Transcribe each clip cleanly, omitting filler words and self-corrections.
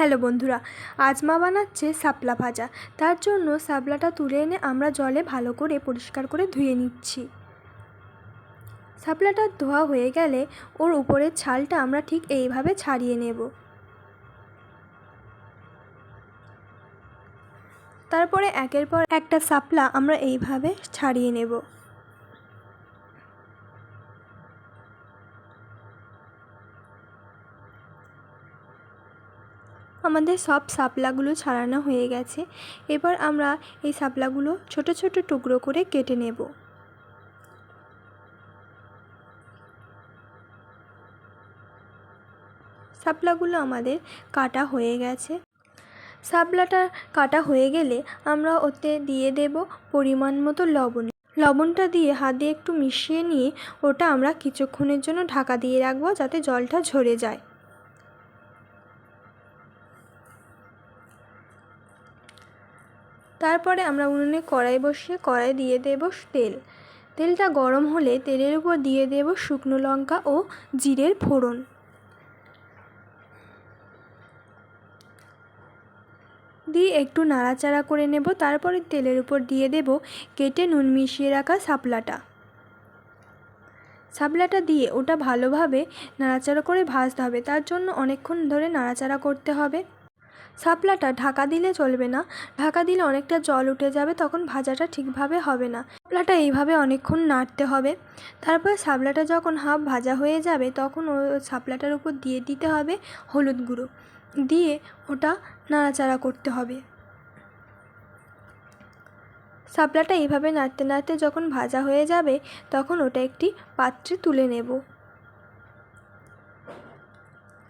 Hello বন্ধুরা, আজ মা বানাচ্ছে শাপলা ভাজা। তার জন্য শাপলাটা তুলে এনে আমরা জলে ভালো করে পরিষ্কার করে ধুয়ে নিচ্ছি। শাপলাটা ধোয়া হয়ে গেলে ওর উপরের ছালটা আমরা ঠিক এইভাবে ছাড়িয়ে নেব। তারপরে একের পর একটা শাপলা আমরা এইভাবে ছাড়িয়ে নেব। আমাদের সব শাপলাগুলো ছাড়ানো হয়ে গেছে। এবার আমরা এই শাপলাগুলো ছোট ছোট টুকরো করে কেটে নেব। শাপলাগুলো আমাদের কাটা হয়ে গেছে। শাপলাটা কাটা হয়ে গেলে আমরা ওতে দিয়ে দেব পরিমাণ মতো লবণ। লবণটা দিয়ে হাত দিয়ে একটু মিশিয়ে নিয়ে ওটা আমরা কিছুক্ষণের জন্য ঢাকা দিয়ে রাখবো, যাতে জলটা ঝরে যায়। তারপরে আমরা উনুনে কড়াই বসিয়ে কড়াই দিয়ে দেব তেল। তেলটা গরম হলে তেলের উপর দিয়ে দেব শুকনো লঙ্কা ও জিরের ফোড়ন। দিয়ে একটু নাড়াচাড়া করে নেব। তারপরে তেলের উপর দিয়ে দেব কেটে নুন মিশিয়ে রাখা শাপলাটা দিয়ে ওটা ভালোভাবে নাড়াচাড়া করে ভাজতে হবে। তার জন্য অনেকক্ষণ ধরে নাড়াচাড়া করতে হবে। শাপলাটা ঢাকা দিলে চলবে না, ঢাকা দিলে অনেকটা জল উঠে যাবে, তখন ভাজাটা ঠিকভাবে হবে না। শাপলাটা এইভাবে অনেকক্ষণ নাড়তে হবে। তারপর শাপলাটা যখন হাফ ভাজা হয়ে যাবে তখন ওই শাপলাটার উপর দিয়ে দিতে হবে হলুদ গুঁড়ো, দিয়ে ওটা নাড়াচাড়া করতে হবে। শাপলাটা এইভাবে নাড়তে নাড়তে যখন ভাজা হয়ে যাবে তখন ওটা একটি পাত্রে তুলে নেব।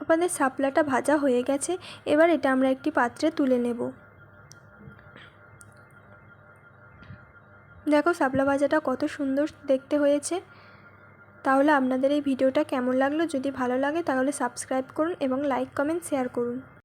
আমাদের শাপলাটা ভাজা হয়ে গেছে। এবার এটা আমরা একটি পাত্রে তুলে নেব। দেখো শাপলা ভাজাটা কত সুন্দর দেখতে হয়েছে। তাহলে আপনাদের এই ভিডিওটা কেমন লাগলো? যদি ভালো লাগে তাহলে সাবস্ক্রাইব করুন এবং লাইক কমেন্ট শেয়ার করুন।